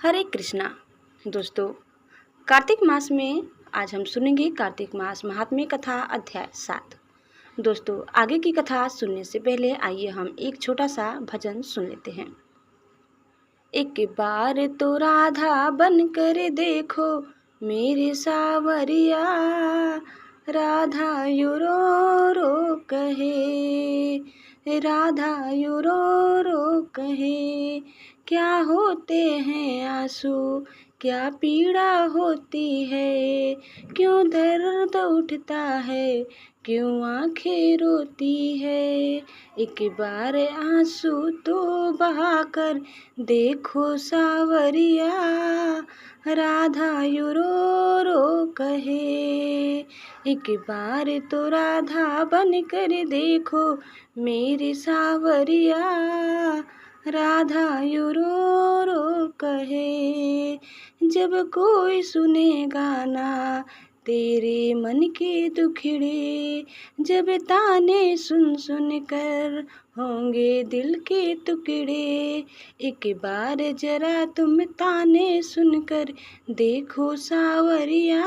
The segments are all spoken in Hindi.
हरे कृष्णा। दोस्तों, कार्तिक मास में आज हम सुनेंगे कार्तिक मास महात्म्य कथा अध्याय 7। दोस्तों, आगे की कथा सुनने से पहले आइए हम एक छोटा सा भजन सुन लेते हैं। एक बार तो राधा बन कर देखो मेरे सावरिया, राधा यू रो रो कहे, राधा यू रो रो कहे। क्या होते हैं आंसू, क्या पीड़ा होती है, क्यों दर्द उठता है, क्यों आंखें रोती है। एक बार आंसू तो बहाकर देखो सावरिया, राधा यू रो रो कहे। एक बार तो राधा बन कर देखो मेरी सावरिया, राधा यू रो रो कहे। जब कोई सुने गाना तेरे मन के दुखड़े, जब ताने सुन सुन कर होंगे दिल के टुकड़े। एक बार जरा तुम ताने सुनकर देखो सावरिया,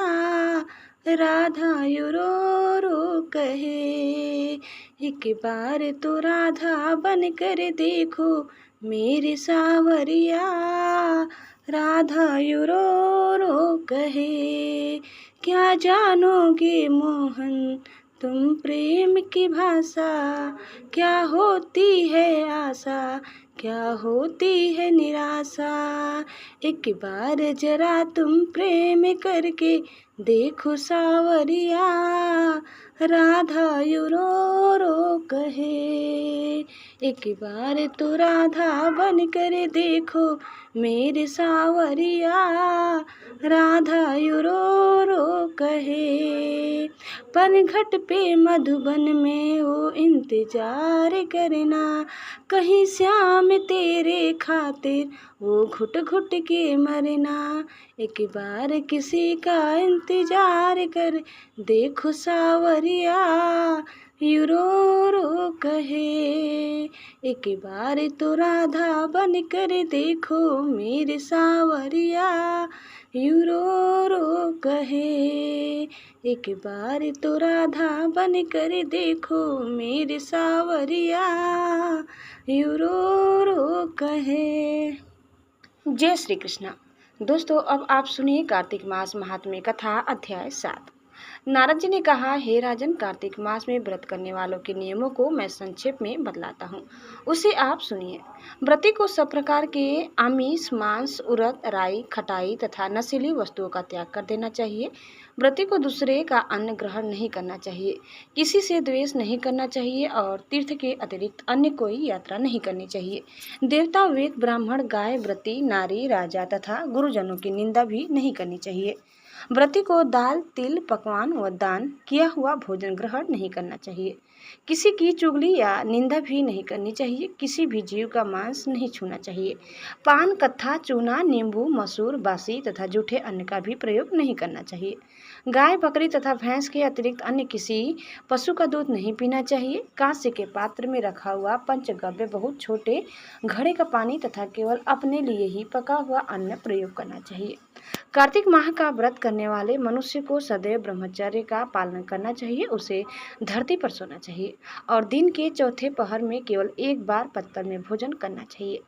राधा यू रो रो कहे। एक बार तो राधा बन कर देखो मेरे सावरिया, राधा यू रो रो कहे। क्या जानोगे मोहन तुम प्रेम की भाषा, क्या होती है आशा, क्या होती है निराशा। एक बार जरा तुम प्रेम करके देखो सावरिया, राधा यू रो रो कहे। एक बार तो राधा बन कर देखो मेरे सावरिया, राधा यू रो रो कहे। पनघट पे मधुबन में वो इंतजार करना, कहीं श्याम तेरे खातिर वो घुट घुट के मरना। एक बार किसी का इंतजार कर देखो सावरिया, यू रो रो कहे। एक बार तो राधा बन कर देखो मेरे सावरिया, यू रो रो कहे। एक बार तो राधा बन कर देखो मेरे सावरिया, यू रो रो कहे। जय श्री कृष्णा। दोस्तों, अब आप सुनिए कार्तिक मास महात्म्य कथा अध्याय 7। नारद जी ने कहा, हे राजन, कार्तिक मास में व्रत करने वालों के नियमों को मैं संक्षेप में बतलाता हूँ, उसे आप सुनिए। व्रती को सब प्रकार के आमिष, मांस, उरद, राई, खटाई तथा नशीली वस्तुओं का त्याग कर देना चाहिए। व्रती को दूसरे का अन्न ग्रहण नहीं करना चाहिए, किसी से द्वेष नहीं करना चाहिए और तीर्थ के अतिरिक्त अन्य कोई यात्रा नहीं करनी चाहिए। देवता, वेद, ब्राह्मण, गाय, व्रती, नारी, राजा तथा गुरुजनों की निंदा भी नहीं करनी चाहिए। व्रती को दाल, तिल, पकवान व दान किया हुआ भोजन ग्रहण नहीं करना चाहिए। किसी की चुगली या निंदा भी नहीं करनी चाहिए। किसी भी जीव का मांस नहीं छूना चाहिए। पान, कत्था, चूना, नींबू, मसूर, बासी तथा जूठे अन्न का भी प्रयोग नहीं करना चाहिए। गाय, बकरी तथा भैंस के अतिरिक्त अन्य किसी पशु का दूध नहीं पीना चाहिए। कांस्य के पात्र में रखा हुआ पंचगव्य, बहुत छोटे घड़े का पानी तथा केवल अपने लिए ही पका हुआ अन्न प्रयोग करना चाहिए। कार्तिक माह का व्रत करने वाले मनुष्य को सदैव ब्रह्मचर्य का पालन करना चाहिए। उसे धरती पर सोना चाहिए और दिन के चौथे पहर में केवल एक बार पत्तल में भोजन करना चाहिए।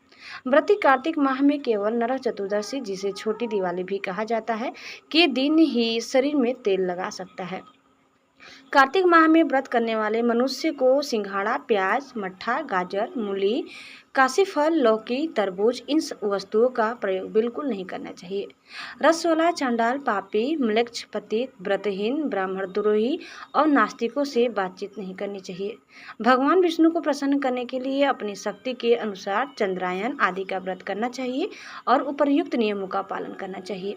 व्रती कार्तिक माह में केवल नरक चतुर्दशी, जिसे छोटी दिवाली भी कहा जाता है, के दिन ही शरीर में तेल लगा सकता है। कार्तिक माह में व्रत करने वाले मनुष्य को सिंघाड़ा, प्याज, मट्ठा, गाजर, मूली, काशी फल, लौकी, तरबूज, इन वस्तुओं का प्रयोग बिल्कुल नहीं करना चाहिए। रसवाला, चांडाल, पापी, म्लेच्छ, पतित, व्रतहीन, ब्राह्मण द्रोही और नास्तिकों से बातचीत नहीं करनी चाहिए। भगवान विष्णु को प्रसन्न करने के लिए अपनी शक्ति के अनुसार चंद्रायन आदि का व्रत करना चाहिए और उपर्युक्त नियमों का पालन करना चाहिए।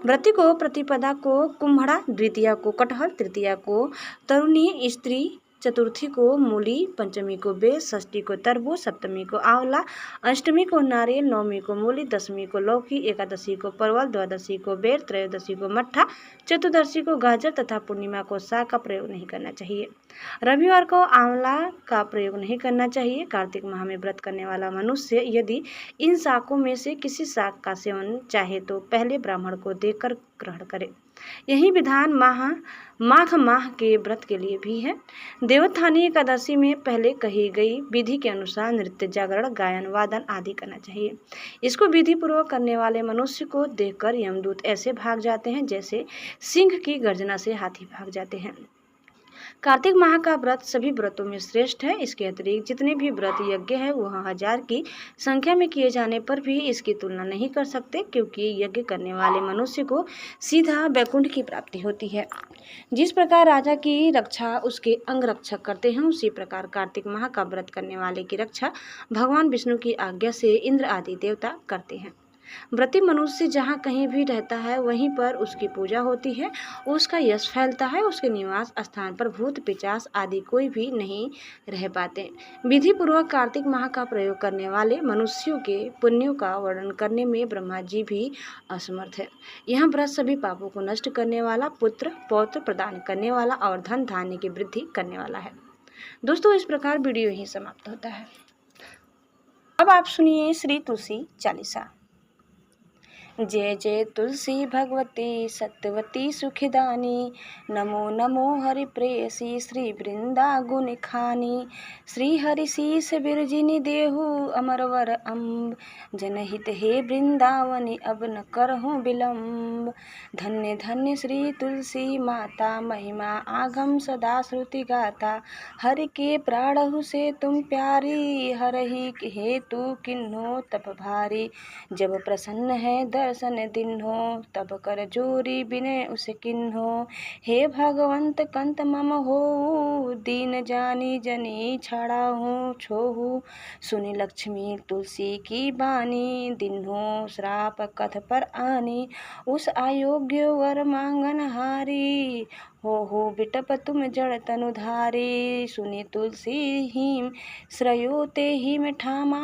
व्रती को प्रतिपदा को कुम्हड़ा, द्वितीया को कटहल, तृतीया को तरुणी स्त्री, चतुर्थी को मूली, पंचमी को बेर, षष्ठी को तरबूज, सप्तमी को आंवला, अष्टमी को नारियल, नवमी को मूली, दशमी को लौकी, एकादशी को परवल, द्वादशी को बेर, त्रयोदशी को मट्ठा, चतुर्दशी को गाजर तथा पूर्णिमा को साग का प्रयोग नहीं करना चाहिए। रविवार को आंवला का प्रयोग नहीं करना चाहिए। कार्तिक माह में व्रत करने वाला मनुष्य यदि इन शाकों में से किसी शाक का सेवन चाहे तो पहले ब्राह्मण को देकर ग्रहण करे। यही विधान माघ माह के व्रत के लिए भी है। देवोत्थानी एकादशी में पहले कही गई विधि के अनुसार नृत्य, जागरण, गायन, वादन आदि करना चाहिए। इसको विधि पूर्वक करने वाले मनुष्य को देखकर यमदूत ऐसे भाग जाते हैं जैसे सिंह की गर्जना से हाथी भाग जाते हैं। कार्तिक माह का व्रत सभी व्रतों में श्रेष्ठ है। इसके अतिरिक्त जितने भी व्रत यज्ञ है वह 1000 की संख्या में किए जाने पर भी इसकी तुलना नहीं कर सकते, क्योंकि यज्ञ करने वाले मनुष्य को सीधा वैकुंठ की प्राप्ति होती है। जिस प्रकार राजा की रक्षा उसके अंगरक्षक करते हैं, उसी प्रकार कार्तिक माह का व्रत करने वाले की रक्षा भगवान विष्णु की आज्ञा से इंद्र आदि देवता करते हैं। व्रती मनुष्य जहाँ कहीं भी रहता है वहीं पर उसकी पूजा होती है, उसका यश फैलता है। उसके निवास स्थान पर भूत पिशाच आदि कोई भी नहीं रह पाते। विधि पूर्वक कार्तिक माह का प्रयोग करने वाले मनुष्यों के पुण्यों का वर्णन करने में ब्रह्मा जी भी असमर्थ है। यह व्रत सभी पापों को नष्ट करने वाला, पुत्र पौत्र प्रदान करने वाला और धन धान्य की वृद्धि करने वाला है। दोस्तों, इस प्रकार वीडियो यही समाप्त होता है। अब आप सुनिए श्री तुलसी चालीसा। जय जय तुलसी भगवती सत्यवती सुखदानी, नमो नमो हरि प्रेयसी श्री वृंदा गुण खानी। श्री हरि शीस बिरजिनी देहु अमरवर अम्ब, जनहित हे वृंदावनी अब न करहूँ विलम्ब। धन्य धन्य श्री तुलसी माता, महिमा आगम सदा श्रुति गाता। हरि के प्राणहु से तुम प्यारी, हरहि हेतु किन्हो तप भारी। जब प्रसन्न है दर्शन दिन्हो, तब कर जोरी बिने उसे किन्हो। हे भगवंत कंत मम हो, दीन जानी जनी छाड़ा हूँ छोहू। सुनि लक्ष्मी तुलसी की बानी, दिन्हो श्राप कथ पर आनी। उस अयोग्य वर मांगन हारी, हो बिटप तुम जड़ तनुधारी। सुनि तुलसी हिम श्रयोते हिम ठामा,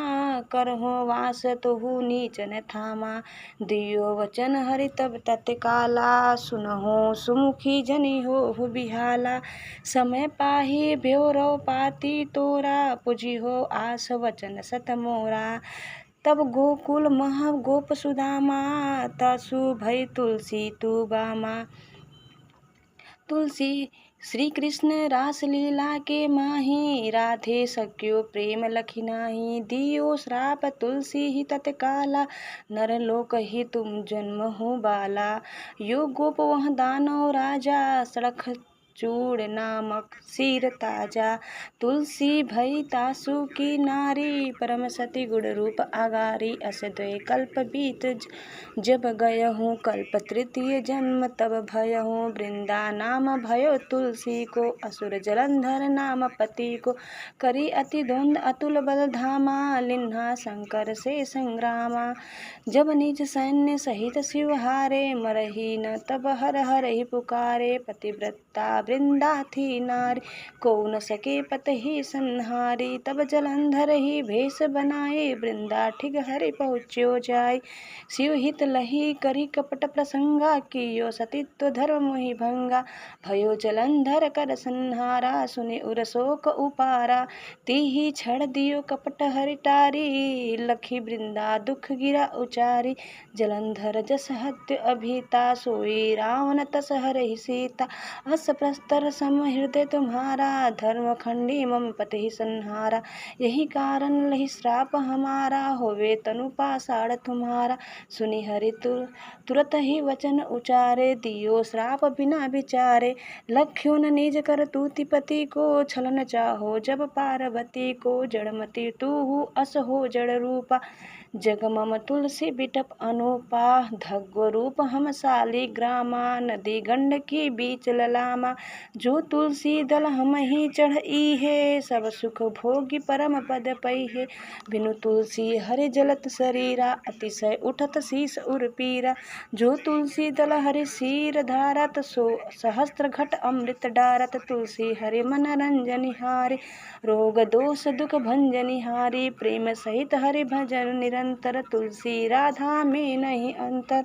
करहो वास तोहु नीचन थामा। दियो वचन हरि तब तत्काला, सुनहो सुमुखी जनि हो बिहाला। समय पाही ब्योरो पाती तोरा, पुजी हो आस वचन सत मोरा। तब गोकुल मह गोप सुदामा, तासु भई तुलसी तू बामा। तुलसी श्री कृष्ण रास लीला के माही, राधे सख्यो प्रेम लखी नाही। दियो श्राप तुलसी ही तत्काला, नर लोक ही तुम जन्म हो बाला। यो गोप वह दानव राजा, सड़ख चूड़ नामक सिर ताजा। तुलसी भई तासु की नारी, परम सती गुण रूप आगारी। अस द्वय कल्प बीत जब गयहूँ, कल्प तृतीय जन्म तब भयहूँ। वृंदा नाम भयो तुलसी को, असुर जलंधर नाम पति को। करी अति द्वंद अतुल बल धामा, लिन्हा शंकर से संग्रामा। जब निज सैन्य सहित शिव हारे, मरही न तब हर हर ही पुकारे। पतिव्रता वृंदा थी नारी, को न सके पत ही संहारी। तब जलंधर ही भेष बनाए, वृंदा ठिग हरि पहुँच्यो जाय। शिव हित लही करी कपट प्रसंगा, कियो सतीत्व धर्म मोहि भंगा। भयो जलंधर कर संहारा, सुनि उर शोक उपारा। तिहि छड़ दियो कपट हरि टारी, लखी वृंदा दुख गिरा उचारी। जलंधर जस हत्य अभिता, सोई रावण तस हरहि सीता। अस प्रस्तर सम हृदय तुम्हारा, धर्म खंडी मम पति संहारा। यही कारण लही श्राप हमारा, होवे तनु पाषाण तुम्हारा। सुनि हरि तुरत ही वचन उचारे, दियो श्राप बिना विचारे। लख्यो न निज कर तूति पति को, छलन चाहो जब पार्वती को। जड़मति तू अस हो जड़ रूपा, जग मम तुलसी बिटप अनुपा, धग्व रूप हम साली ग्रामा, नदी गंडकी बीच ललामा, जो तुलसी दल हम ही चढ़ई है, सब सुख भोगी परम पद पई है। बिनु तुलसी हरि जलत शरीरा, अतिशय उठत शीस उर पीरा, जो तुलसी दल हरि शीर धारत, सो सहस्त्र घट अमृत डारत, तुलसी हरि मन रंजनिहारी, रोग दोष दुख भंजनिहारी, प्रेम सहित हरि भजन निरंतर, तुलसी राधा में नहीं अंतर।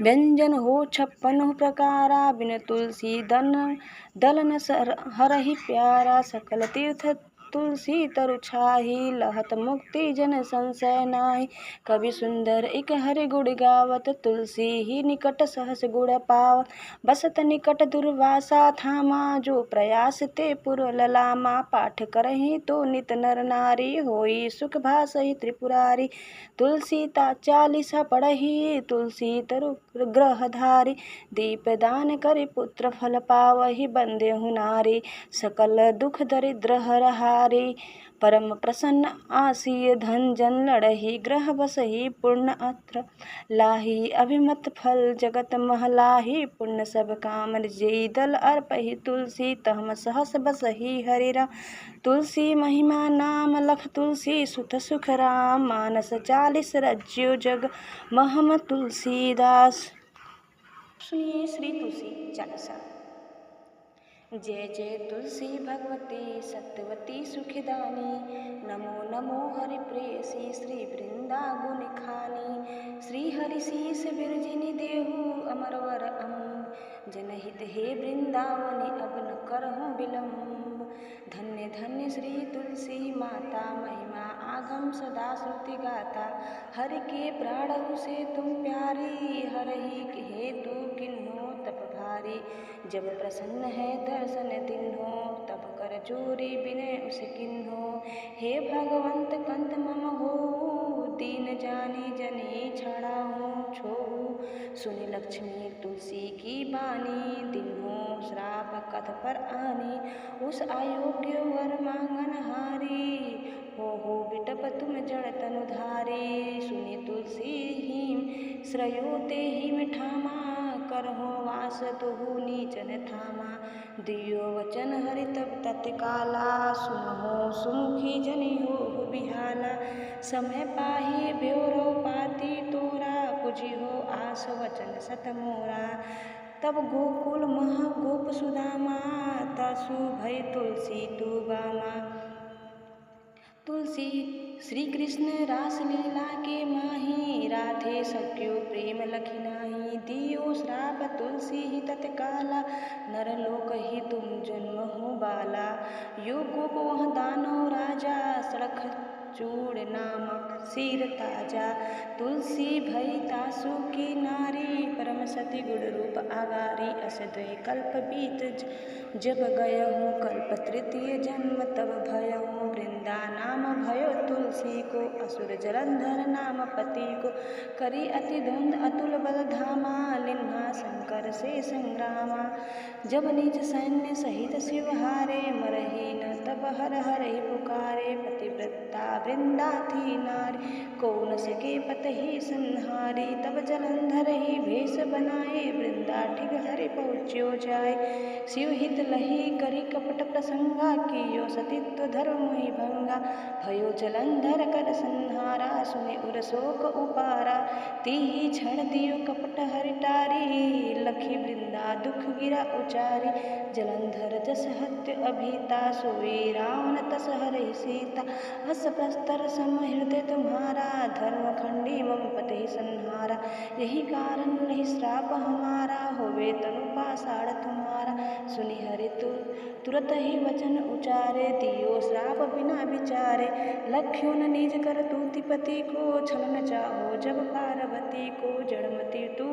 व्यंजन हो 56 प्रकारा, बिन तुलसी दल न हरहि प्यारा, सकल तीर्थ तुलसी तरु छाही, लहत मुक्ति जन संशय नाहि। कवि सुंदर एक हरि गुण गावत, तुलसी ही निकट सहस गुण पावत, बसत निकट दुर्वासा थामा, जो प्रयास ते पुर ललामा, पाठ करहि तो नित नर नारी, होई सुख भासहि त्रिपुरारी, तुलसी ता 40 पढ़हि, तुलसी तरु ग्रहधारी, दीपदान करि पुत्र फल पावहि, बंदेहु नारी, सकल दुख दरिद्र हरहारी, परम प्रसन्न आसीय धन जन लड़हि, ग्रह बसहि पूर्ण अत्र, लाही अभिमत फल जगत महलाही, पुण्य सब काम जेई दल अर्पहि, तुलसी तहम सहस बसहि हरिरा, तुलसी महिमा नाम लख तुलसी, सुत सुख राम, मानस 40 रज्यो जग महम तुलसीदास। सुनिए श्री तुलसी चालीसा। जय जय तुलसी भगवती सत्यवती सुखदानी, नमो नमो हरि प्रेयसी, श्री वृंदा गुण खानी, श्री हरि शीस बिरजिनी देहु अमर वर अम्ब, जनहित हे वृंदावनी अब न करहूँ विलम्ब, धन्य धन्य श्री तुलसी माता, महिमा आगम सदा श्रुति गाता, हरि के प्राणों से तुम प्यारी, हरहि हेतु किन्हो तप भारी, जब प्रसन्न है दर्शन तिन्हो, तब कर जोरी बिनय उस किन्हो, हे भगवंत कंत मम हो, दीन जानी जनी छाड़ा हूँ छोहू, सुनि लक्ष्मी तुलसी की बानी, दिन्हो श्राप कथ पर आनी, उस अयोग्य वर मांगन हारी, हो बिटप तुम जड़ तनुधारी, सुनि तुलसी हिम श्रयोते हिम ठामा, करहो वास तुहु नीचन थामा, दियो वचन हरि तब तत्काला, सुनहो सुमुखी जनि हो बिहाला, समय पाही ब्योरो पाती तोरा, पुजिहो आस वचन सत मोरा, तब गोकुल मह गोप सुदामा, तासु भय तुलसी तू बामा, तुलसी श्री कृष्ण रास लीला के माही, राधे सख्यो प्रेम लखि नाही, दियो श्राप तुलसी ही तत्काला, नर लोक ही तुम जन्म हो बाला, यो गोप वह दानव राजा, सड़ख चूड़ नामक सिर ताजा, तुलसी भई तासु की नारी, परम सती गुण रूप आगारी, अस द्वै कल्प बीत जब गयहूँ, कल्प तृतीय जन्म तब भयहूँ, वृंदा नाम भयो तुलसी को, असुर जलंधर नाम पति को, करी अति द्वंद अतुल बल धामा, लिन्हा शंकर से संग्रामा, जब निज सैन्य सहित शिव हारे, मरही न तब हर हर ही पुकारे, पतिव्रता वृंदा थी नारी, को न सके पत ही संहारी, तब जलंधर ही भेष बनाए, वृंदा ठिग हरि पहुँच्यो जाए, शिव हित लही करी कपट प्रसंगा, कियो सतीत्व धर्म ही भंगा, भयो जलंधर कर संहारा, सुनि उर शोक उपारा, तिहि क्षण दियो कपट हरि टारी, लखी वृंदा दुख गिरा उचारी, जलंधर जस हत्य अभीता, सोई रावण तस हरहि सीता, अस प्रस्तर सम हृदय तुम्हारा, धर्म खंडी मम पति संहारा, यही कारण नहीं श्राप हमारा, होवे तनु पाषाण तुम्हारा, सुनि हरि तुरत ही वचन उचारे, दियो श्राप बिना विचारे, लख्यो न निज कर तूति पति को, छलन चाहो जब पार्वती को, जड़मति तू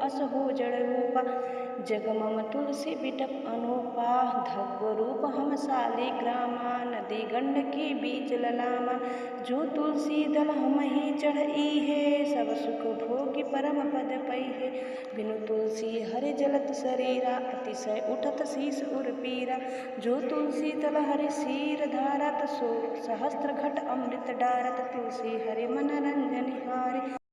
अस हो जड़ रूपा। जग मम तुलसी बिटप अनूपा, धव्य रूप हम शालिग्रामा। नदी गंडकी बीच ललामा, जो तुलसी दल हम ही चढ़ई है। सब सुख भोगी परम पद पई। बिनु तुलसी हरि जलत शरीरा, अतिशय उठत शीस उर पीरा। जो तुलसी तल हरि सीर धारत, सो सहस्त्र घट अमृत डारत। तुलसी हरि मन रंजन हारे।